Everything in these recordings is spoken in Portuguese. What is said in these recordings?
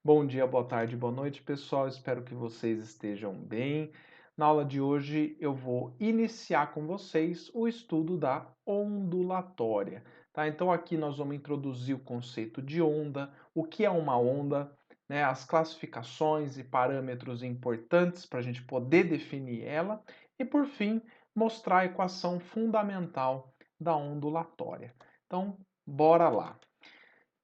Bom dia, boa tarde, boa noite, pessoal. Espero que vocês estejam bem. Na aula de hoje eu vou iniciar com vocês o estudo da ondulatória, tá? Então aqui nós vamos introduzir o conceito de onda, o que é uma onda, né? As classificações e parâmetros importantes para a gente poder definir ela e, por fim, mostrar a equação fundamental da ondulatória. Então, bora lá.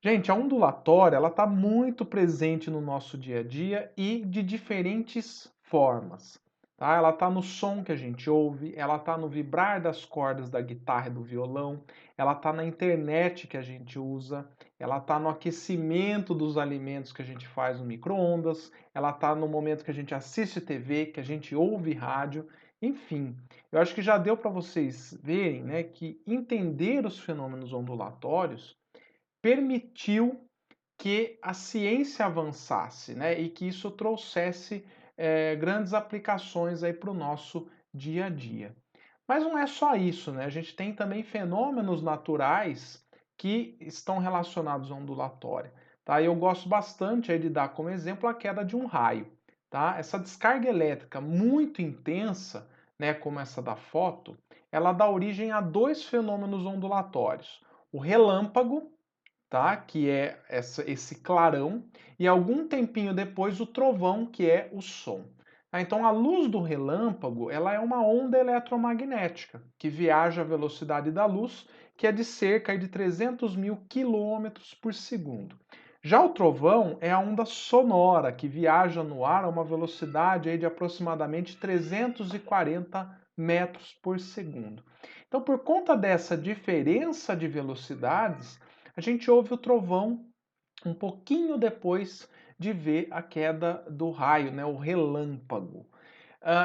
Gente, a ondulatória ela está muito presente no nosso dia a dia e de diferentes formas. Tá? Ela está no som que a gente ouve, ela está no vibrar das cordas da guitarra e do violão, ela está na internet que a gente usa, ela está no aquecimento dos alimentos que a gente faz no micro-ondas, ela está no momento que a gente assiste TV, que a gente ouve rádio, enfim. Eu acho que já deu para vocês verem, né, que entender os fenômenos ondulatórios permitiu que a ciência avançasse, né, e que isso trouxesse grandes aplicações aí para o nosso dia a dia. Mas não é só isso, né? A gente tem também fenômenos naturais que estão relacionados à ondulatória. Tá? Eu gosto bastante aí de dar como exemplo a queda de um raio. Tá? Essa descarga elétrica muito intensa, né, como essa da foto, ela dá origem a dois fenômenos ondulatórios. O relâmpago, tá? Que é esse clarão, e algum tempinho depois o trovão, que é o som. Então a luz do relâmpago ela é uma onda eletromagnética que viaja à velocidade da luz, que é de cerca de 300 mil quilômetros por segundo. Já o trovão é a onda sonora que viaja no ar a uma velocidade aí de aproximadamente 340 metros por segundo. Então, por conta dessa diferença de velocidades, a gente ouve o trovão um pouquinho depois de ver a queda do raio, né, o relâmpago.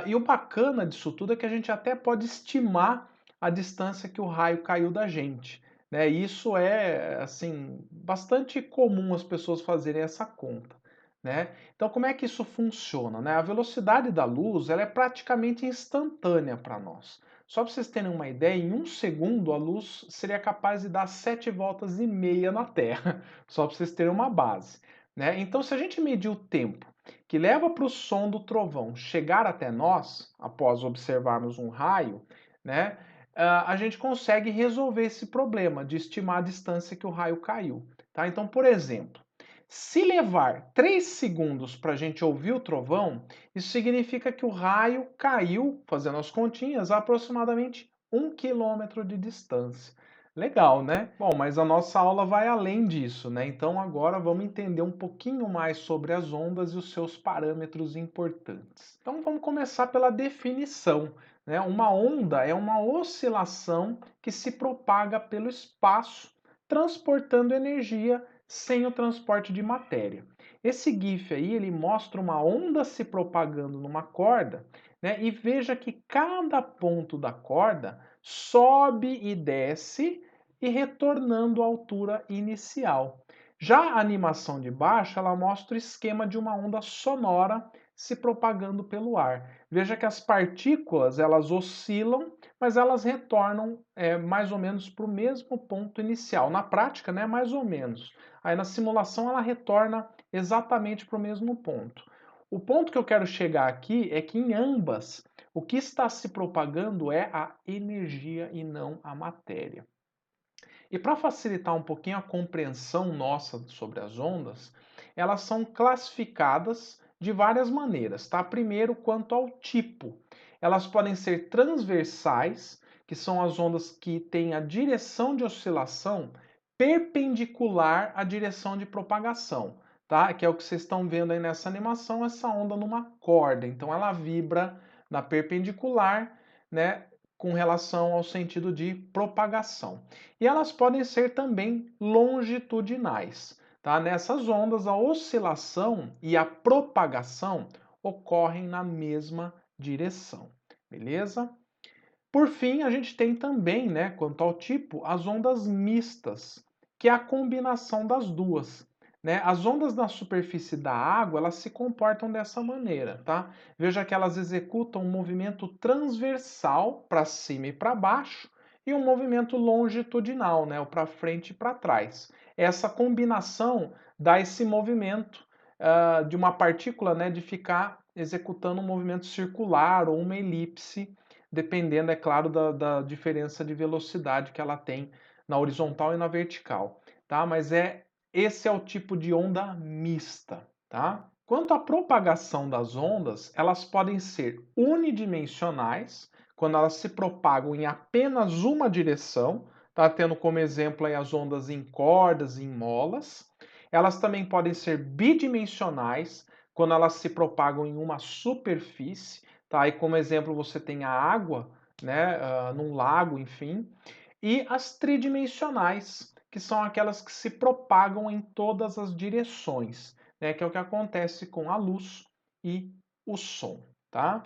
E o bacana disso tudo é que a gente até pode estimar a distância que o raio caiu da gente. Né? Isso é assim bastante comum as pessoas fazerem essa conta. Né? Então, como é que isso funciona? Né? A velocidade da luz ela é praticamente instantânea para nós. Só para vocês terem uma ideia, em um segundo a luz seria capaz de dar 7 voltas e meia na Terra, só para vocês terem uma base. Né? Então, se a gente medir o tempo que leva para o som do trovão chegar até nós, após observarmos um raio, né, a gente consegue resolver esse problema de estimar a distância que o raio caiu. Tá? Então, por exemplo, se levar 3 segundos para a gente ouvir o trovão, isso significa que o raio caiu, fazendo as continhas, a aproximadamente 1 quilômetro de distância. Legal, né? Bom, mas a nossa aula vai além disso, né? Então agora vamos entender um pouquinho mais sobre as ondas e os seus parâmetros importantes. Então vamos começar pela definição, né? Uma onda é uma oscilação que se propaga pelo espaço, transportando energia sem o transporte de matéria. Esse GIF aí, ele mostra uma onda se propagando numa corda, né? E veja que cada ponto da corda sobe e desce e retornando à altura inicial. Já a animação de baixo, ela mostra o esquema de uma onda sonora se propagando pelo ar. Veja que as partículas, elas oscilam, mas elas retornam mais ou menos para o mesmo ponto inicial. Na prática, né, mais ou menos. Aí na simulação ela retorna exatamente para o mesmo ponto. O ponto que eu quero chegar aqui é que em ambas, o que está se propagando é a energia e não a matéria. E para facilitar um pouquinho a compreensão nossa sobre as ondas, elas são classificadas de várias maneiras, tá? Primeiro, quanto ao tipo. Elas podem ser transversais, que são as ondas que têm a direção de oscilação perpendicular à direção de propagação, tá? Que é o que vocês estão vendo aí nessa animação, essa onda numa corda. Então ela vibra na perpendicular, né, com relação ao sentido de propagação. E elas podem ser também longitudinais. Tá? Nessas ondas, a oscilação e a propagação ocorrem na mesma direção. Beleza? Por fim, a gente tem também, né, quanto ao tipo, as ondas mistas, que é a combinação das duas. Né? As ondas na superfície da água, elas se comportam dessa maneira, tá? Veja que elas executam um movimento transversal para cima e para baixo e um movimento longitudinal, né, para frente e para trás. Essa combinação dá esse movimento de uma partícula, né, de ficar executando um movimento circular ou uma elipse, dependendo, é claro, da diferença de velocidade que ela tem na horizontal e na vertical, tá? Mas esse é o tipo de onda mista, tá? Quanto à propagação das ondas, elas podem ser unidimensionais, quando elas se propagam em apenas uma direção, tá? Tendo como exemplo aí as ondas em cordas e em molas. Elas também podem ser bidimensionais, quando elas se propagam em uma superfície, tá? E como exemplo você tem a água, né, num lago, enfim. E as tridimensionais, que são aquelas que se propagam em todas as direções, né, que é o que acontece com a luz e o som, tá?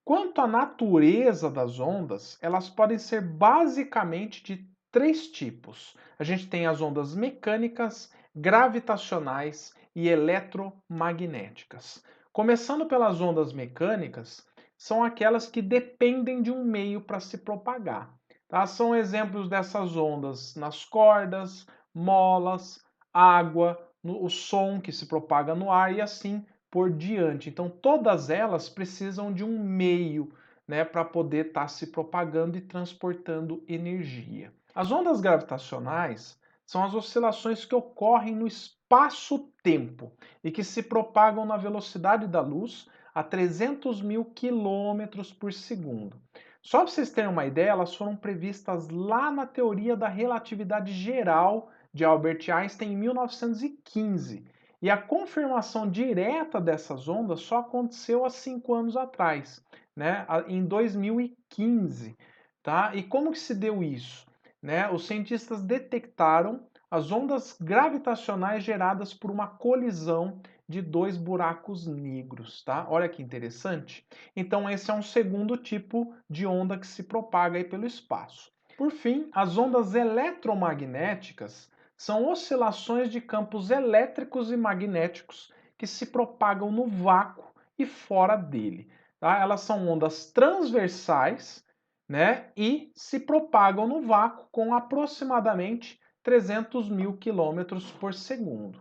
Quanto à natureza das ondas, elas podem ser basicamente de três tipos. A gente tem as ondas mecânicas, gravitacionais e eletromagnéticas. Começando pelas ondas mecânicas, são aquelas que dependem de um meio para se propagar. Tá? São exemplos dessas ondas nas cordas, molas, água, o som que se propaga no ar e assim por diante. Então, todas elas precisam de um meio, né, para poder estar se propagando e transportando energia. As ondas gravitacionais são as oscilações que ocorrem no espaço-tempo e que se propagam na velocidade da luz a 300 mil quilômetros por segundo. Só para vocês terem uma ideia, elas foram previstas lá na teoria da relatividade geral de Albert Einstein em 1915. E a confirmação direta dessas ondas só aconteceu há 5 anos atrás, né? Em 2015. Tá? E como que se deu isso? Né? Os cientistas detectaram as ondas gravitacionais geradas por uma colisão de dois buracos negros. Tá? Olha que interessante. Então esse é um segundo tipo de onda que se propaga aí pelo espaço. Por fim, as ondas eletromagnéticas são oscilações de campos elétricos e magnéticos que se propagam no vácuo e fora dele. Tá? Elas são ondas transversais, né, e se propagam no vácuo com aproximadamente 300 mil quilômetros por segundo.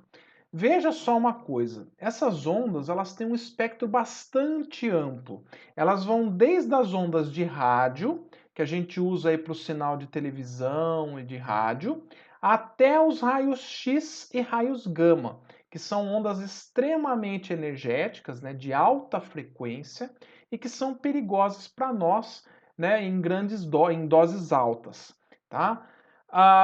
Veja só uma coisa, essas ondas elas têm um espectro bastante amplo. Elas vão desde as ondas de rádio, que a gente usa aí para o sinal de televisão e de rádio, até os raios X e raios gama, que são ondas extremamente energéticas, né, de alta frequência e que são perigosas para nós, né, em doses altas, tá?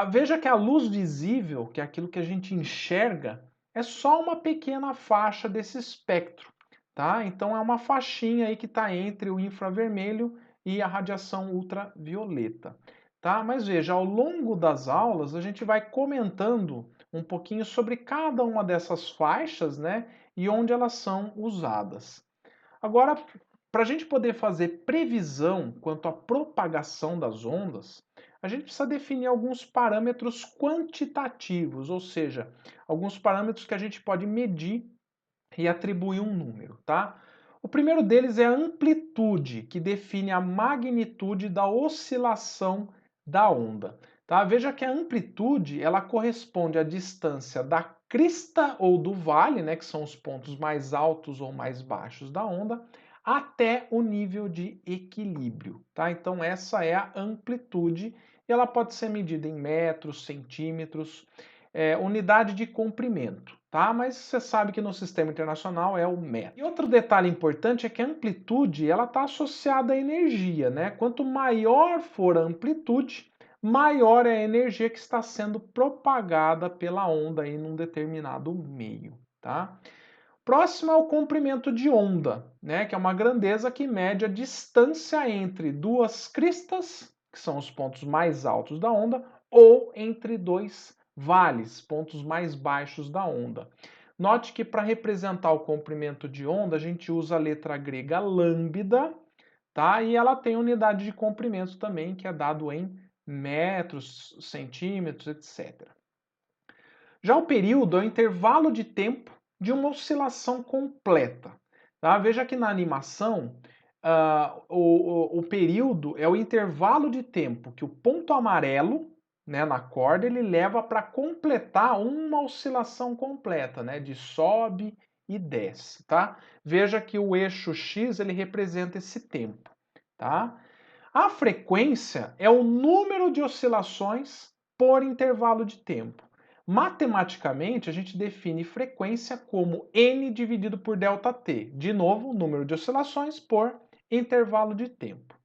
Veja que a luz visível, que é aquilo que a gente enxerga, é só uma pequena faixa desse espectro, tá? Então é uma faixinha aí que está entre o infravermelho e a radiação ultravioleta, tá? Mas veja, ao longo das aulas a gente vai comentando um pouquinho sobre cada uma dessas faixas, né? E onde elas são usadas. Agora, para a gente poder fazer previsão quanto à propagação das ondas, a gente precisa definir alguns parâmetros quantitativos, ou seja, alguns parâmetros que a gente pode medir e atribuir um número, tá? O primeiro deles é a amplitude, que define a magnitude da oscilação da onda. Tá? Veja que a amplitude ela corresponde à distância da crista ou do vale, né, que são os pontos mais altos ou mais baixos da onda, até o nível de equilíbrio. Tá? Então essa é a amplitude e ela pode ser medida em metros, centímetros, unidade de comprimento, tá? Mas você sabe que no sistema internacional é o metro. E outro detalhe importante é que a amplitude ela está associada à energia, né? Quanto maior for a amplitude, maior é a energia que está sendo propagada pela onda em um determinado meio, tá? Próximo é o comprimento de onda, né? Que é uma grandeza que mede a distância entre duas cristas, que são os pontos mais altos da onda, ou entre dois vales, pontos mais baixos da onda. Note que para representar o comprimento de onda, a gente usa a letra grega lambda, tá? E ela tem unidade de comprimento também, que é dado em metros, centímetros, etc. Já o período é o intervalo de tempo de uma oscilação completa. Tá? Veja que na animação, o período é o intervalo de tempo que o ponto amarelo, né, na corda ele leva para completar uma oscilação completa, né, de sobe e desce, tá? Veja que o eixo x ele representa esse tempo, tá? A frequência é o número de oscilações por intervalo de tempo. Matematicamente, a gente define frequência como n dividido por ΔT. De novo, número de oscilações por intervalo de tempo.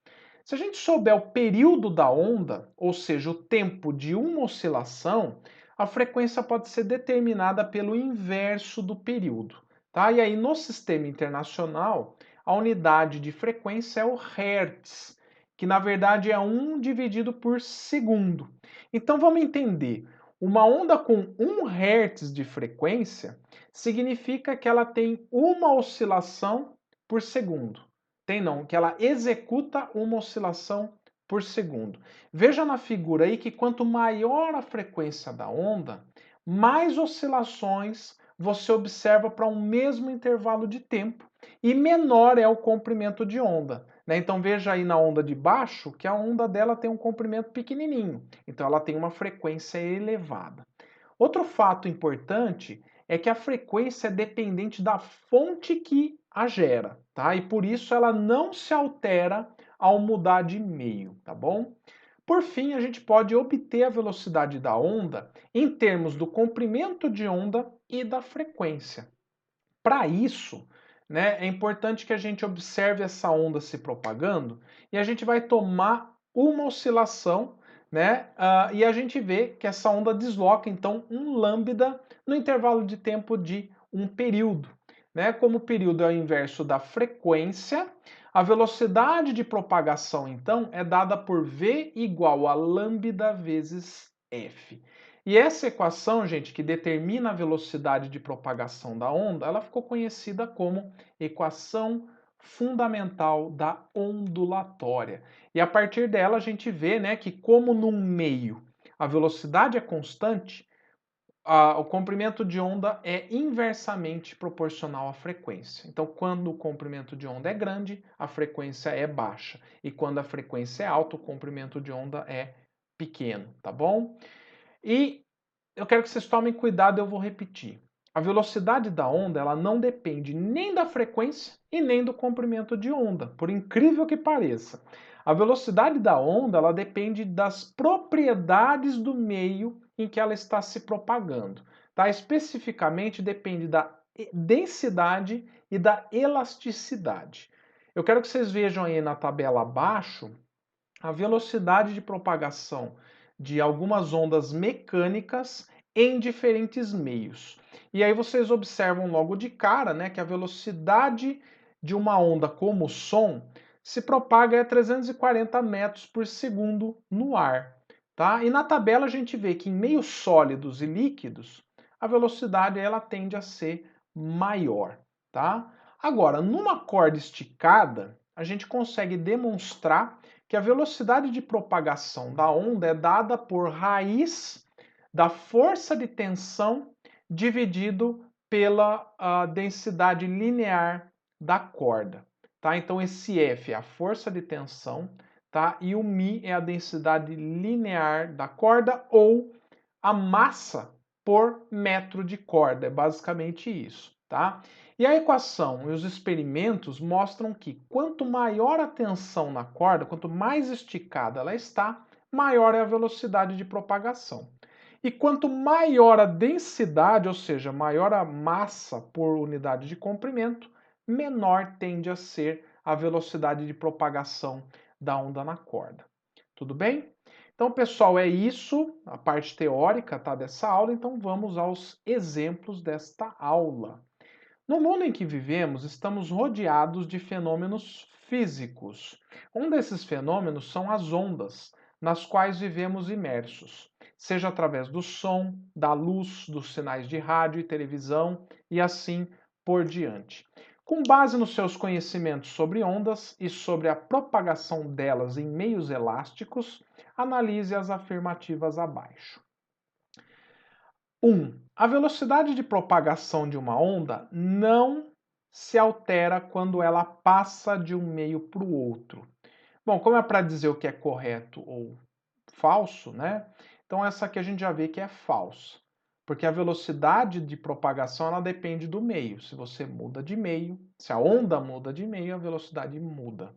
Se a gente souber o período da onda, ou seja, o tempo de uma oscilação, a frequência pode ser determinada pelo inverso do período. Tá? E aí, no sistema internacional, a unidade de frequência é o Hertz, que na verdade é 1 dividido por segundo. Então vamos entender. Uma onda com 1 Hz de frequência significa que ela tem uma oscilação por segundo. Tem não, que ela executa uma oscilação por segundo. Veja na figura aí que quanto maior a frequência da onda, mais oscilações você observa para um mesmo intervalo de tempo e menor é o comprimento de onda. Né? Então veja aí na onda de baixo que a onda dela tem um comprimento pequenininho, então ela tem uma frequência elevada. Outro fato importante é que a frequência é dependente da fonte que a gera, tá? E por isso ela não se altera ao mudar de meio, tá bom? Por fim, a gente pode obter a velocidade da onda em termos do comprimento de onda e da frequência. Para isso, né, é importante que a gente observe essa onda se propagando e a gente vai tomar uma oscilação, né, e a gente vê que essa onda desloca então um lambda no intervalo de tempo de um período. Né? Como o período é o inverso da frequência, a velocidade de propagação então é dada por v igual a lambda vezes f. E essa equação, gente, que determina a velocidade de propagação da onda, ela ficou conhecida como equação fundamental da ondulatória. E a partir dela a gente vê, né, que como num meio a velocidade é constante, o comprimento de onda é inversamente proporcional à frequência. Então, quando o comprimento de onda é grande, a frequência é baixa. E quando a frequência é alta, o comprimento de onda é pequeno, tá bom? E eu quero que vocês tomem cuidado, eu vou repetir. A velocidade da onda, ela não depende nem da frequência e nem do comprimento de onda, por incrível que pareça. A velocidade da onda, ela depende das propriedades do meio em que ela está se propagando. Tá? Especificamente depende da densidade e da elasticidade. Eu quero que vocês vejam aí na tabela abaixo a velocidade de propagação de algumas ondas mecânicas em diferentes meios. E aí vocês observam logo de cara, né, que a velocidade de uma onda como o som se propaga a 340 metros por segundo no ar. Tá? E na tabela a gente vê que em meios sólidos e líquidos, a velocidade ela tende a ser maior. Tá? Agora, numa corda esticada, a gente consegue demonstrar que a velocidade de propagação da onda é dada por raiz da força de tensão dividido pela densidade linear da corda. Tá? Então esse F é a força de tensão, tá? E o μ é a densidade linear da corda ou a massa por metro de corda. É basicamente isso, tá? E a equação e os experimentos mostram que quanto maior a tensão na corda, quanto mais esticada ela está, maior é a velocidade de propagação. E quanto maior a densidade, ou seja, maior a massa por unidade de comprimento, menor tende a ser a velocidade de propagação da onda na corda. Tudo bem? Então, pessoal, é isso, a parte teórica, tá, dessa aula. Então, vamos aos exemplos desta aula. No mundo em que vivemos, estamos rodeados de fenômenos físicos. Um desses fenômenos são as ondas, nas quais vivemos imersos, seja através do som, da luz, dos sinais de rádio e televisão e assim por diante. Com base nos seus conhecimentos sobre ondas e sobre a propagação delas em meios elásticos, analise as afirmativas abaixo. 1. A velocidade de propagação de uma onda não se altera quando ela passa de um meio para o outro. Bom, como é para dizer o que é correto ou falso, né? Então essa aqui a gente já vê que é falso. Porque a velocidade de propagação ela depende do meio. Se você muda de meio, se a onda muda de meio, a velocidade muda.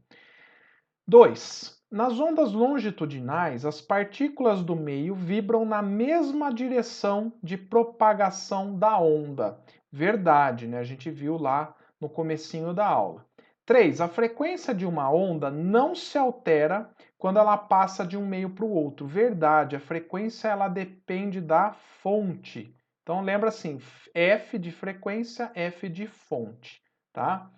2. Nas ondas longitudinais, as partículas do meio vibram na mesma direção de propagação da onda. Verdade, né? A gente viu lá no comecinho da aula. 3. A frequência de uma onda não se altera quando ela passa de um meio para o outro. Verdade, a frequência ela depende da fonte. Então lembra assim, F de frequência, F de fonte, tá?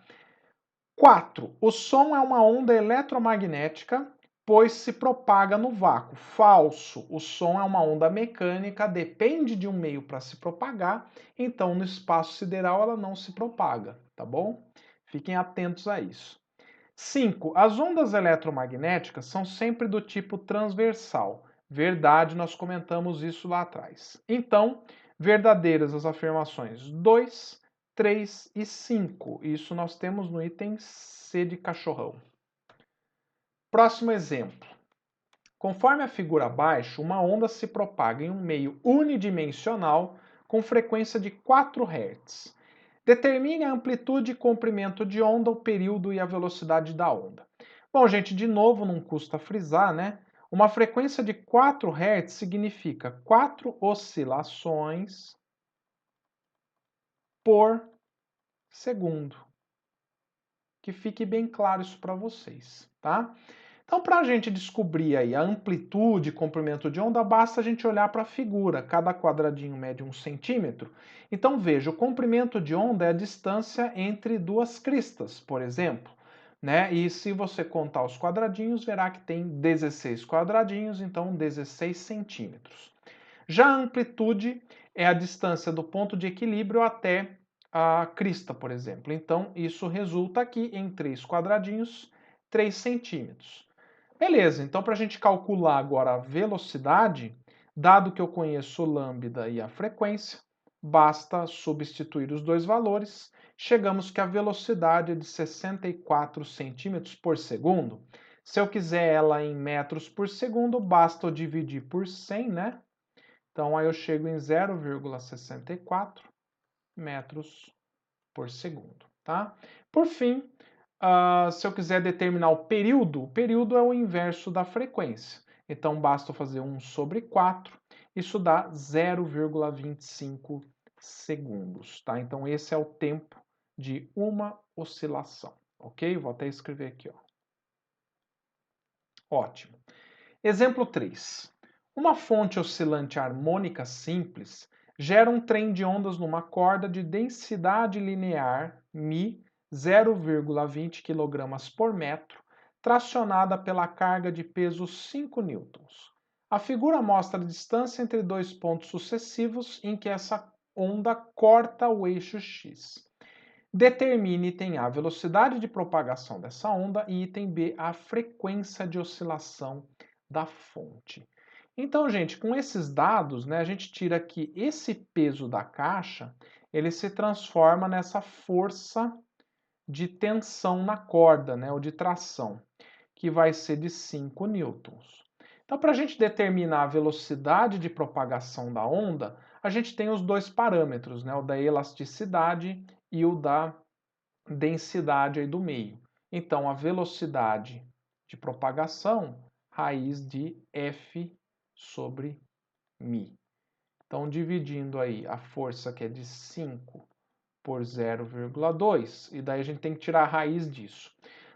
4. O som é uma onda eletromagnética, pois se propaga no vácuo. Falso. O som é uma onda mecânica, depende de um meio para se propagar, então no espaço sideral ela não se propaga, tá bom? Fiquem atentos a isso. 5. As ondas eletromagnéticas são sempre do tipo transversal. Verdade, nós comentamos isso lá atrás. Então, verdadeiras as afirmações 2, 3 e 5. Isso nós temos no item C de cachorrão. Próximo exemplo. Conforme a figura abaixo, uma onda se propaga em um meio unidimensional com frequência de 4 Hz. Determine a amplitude e comprimento de onda, o período e a velocidade da onda. Bom, gente, de novo, não custa frisar, né? Uma frequência de 4 Hz significa 4 oscilações por segundo. Que fique bem claro isso para vocês, tá? Então, para a gente descobrir aí a amplitude e comprimento de onda, basta a gente olhar para a figura. Cada quadradinho mede 1 centímetro. Então, veja, o comprimento de onda é a distância entre duas cristas, por exemplo. Né? E se você contar os quadradinhos, verá que tem 16 quadradinhos, então 16 centímetros. Já a amplitude é a distância do ponto de equilíbrio até a crista, por exemplo. Então, isso resulta aqui em 3 quadradinhos, 3 centímetros. Beleza, então para a gente calcular agora a velocidade, dado que eu conheço o lambda e a frequência, basta substituir os dois valores. Chegamos que a velocidade é de 64 centímetros por segundo. Se eu quiser ela em metros por segundo, basta eu dividir por 100, né? Então aí eu chego em 0,64 metros por segundo, tá? Por fim, se eu quiser determinar o período é o inverso da frequência. Então, basta fazer 1 sobre 4, isso dá 0,25 segundos, tá? Então, esse é o tempo de uma oscilação, ok? Vou até escrever aqui, ó. Ótimo. Exemplo 3. Uma fonte oscilante harmônica simples gera um trem de ondas numa corda de densidade linear μ 0,20 kg por metro, tracionada pela carga de peso 5 newtons. A figura mostra a distância entre dois pontos sucessivos em que essa onda corta o eixo x. Determine item A a velocidade de propagação dessa onda e item B a frequência de oscilação da fonte. Então, gente, com esses dados, né, a gente tira que esse peso da caixa, ele se transforma nessa força de tensão na corda, né, ou de tração, que vai ser de 5 newtons. Então, para a gente determinar a velocidade de propagação da onda, a gente tem os dois parâmetros, né, o da elasticidade e o da densidade aí do meio. Então, a velocidade de propagação, raiz de F sobre μ. Então, dividindo aí a força que é de 5 por 0,2, e daí a gente tem que tirar a raiz disso.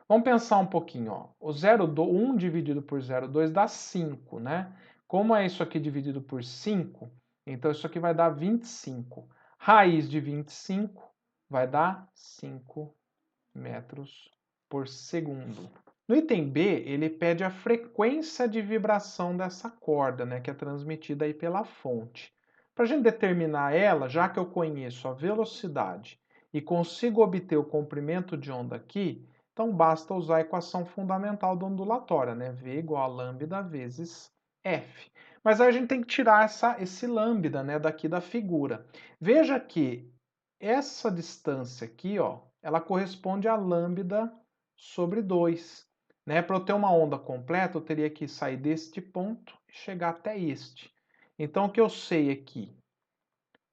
Vamos pensar um pouquinho, ó. O 1 dividido por 0,2 dá 5, né? Como é isso aqui dividido por 5, então isso aqui vai dar 25. Raiz de 25 vai dar 5 metros por segundo. No item B, ele pede a frequência de vibração dessa corda, né, que é transmitida aí pela fonte. Para a gente determinar ela, já que eu conheço a velocidade e consigo obter o comprimento de onda aqui, então basta usar a equação fundamental da ondulatória, né, V igual a lambda vezes F. Mas aí a gente tem que tirar esse lambda, né, daqui da figura. Veja que essa distância aqui, ó, ela corresponde a lambda sobre 2. Né? Para eu ter uma onda completa, eu teria que sair deste ponto e chegar até este. Então, o que eu sei aqui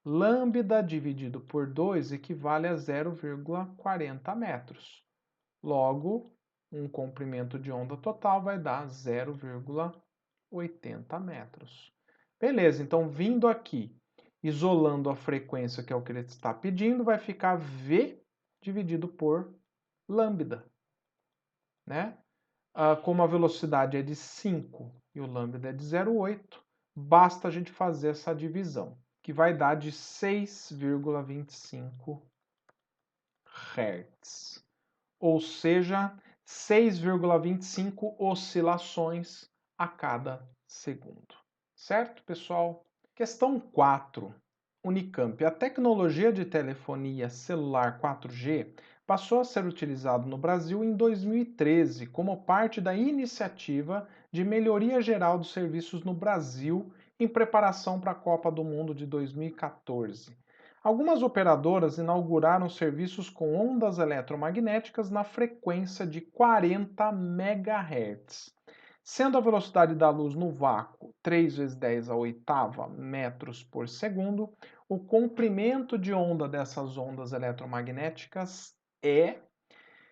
Lambda dividido por 2 equivale a 0,40 metros. Logo, um comprimento de onda total vai dar 0,80 metros. Beleza, então vindo aqui, isolando a frequência, que é o que ele está pedindo, vai ficar V dividido por lambda, né? Como a velocidade é de 5 e o lambda é de 0,8, basta a gente fazer essa divisão, que vai dar de 6,25 Hz. Ou seja, 6,25 oscilações a cada segundo. Certo, pessoal? Questão 4. Unicamp. A tecnologia de telefonia celular 4G passou a ser utilizada no Brasil em 2013 como parte da iniciativa de melhoria geral dos serviços no Brasil em preparação para a Copa do Mundo de 2014. Algumas operadoras inauguraram serviços com ondas eletromagnéticas na frequência de 40 MHz. Sendo a velocidade da luz no vácuo 3 vezes 10 a oitava metros por segundo, o comprimento de onda dessas ondas eletromagnéticas é...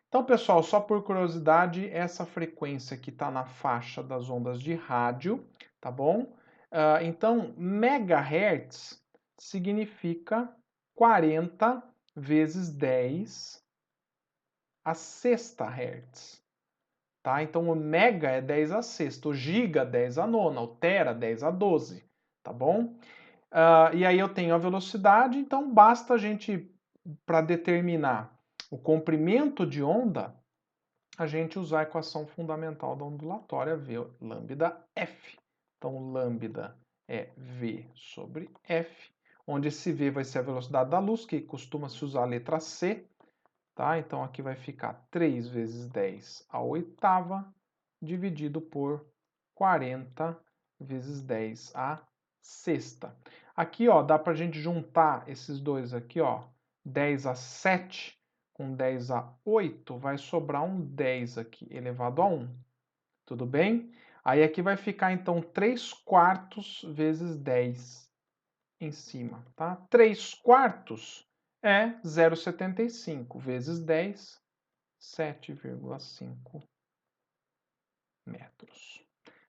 Então, pessoal, só por curiosidade, essa frequência que está na faixa das ondas de rádio, tá bom? Então, megahertz significa 40 vezes 10 a sexta hertz. Tá? Então, o mega é 10 a sexta, o giga 10 a nona, o tera 10 a 12, tá bom? E aí eu tenho a velocidade, então basta a gente, para determinar o comprimento de onda, a gente usar a equação fundamental da ondulatória, V lambda F. Então, lambda é V sobre F, onde esse V vai ser a velocidade da luz, que costuma se usar a letra C, tá? Então, aqui vai ficar 3 vezes 10 a oitava, dividido por 40 vezes 10 a sexta. Aqui, ó, dá para a gente juntar esses dois aqui, ó, 10 a 7 com 10 a 8, vai sobrar um 10 aqui, elevado a 1. Tudo bem? Aí aqui vai ficar, então, 3 quartos vezes 10 em cima, tá? 3 quartos é 0,75 vezes 10, 7,5 metros.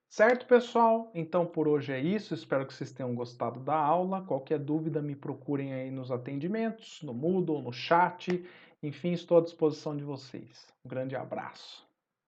Certo, pessoal? Então por hoje é isso. Espero que vocês tenham gostado da aula. Qualquer dúvida, me procurem aí nos atendimentos, no Moodle, no chat. Enfim, estou à disposição de vocês. Um grande abraço.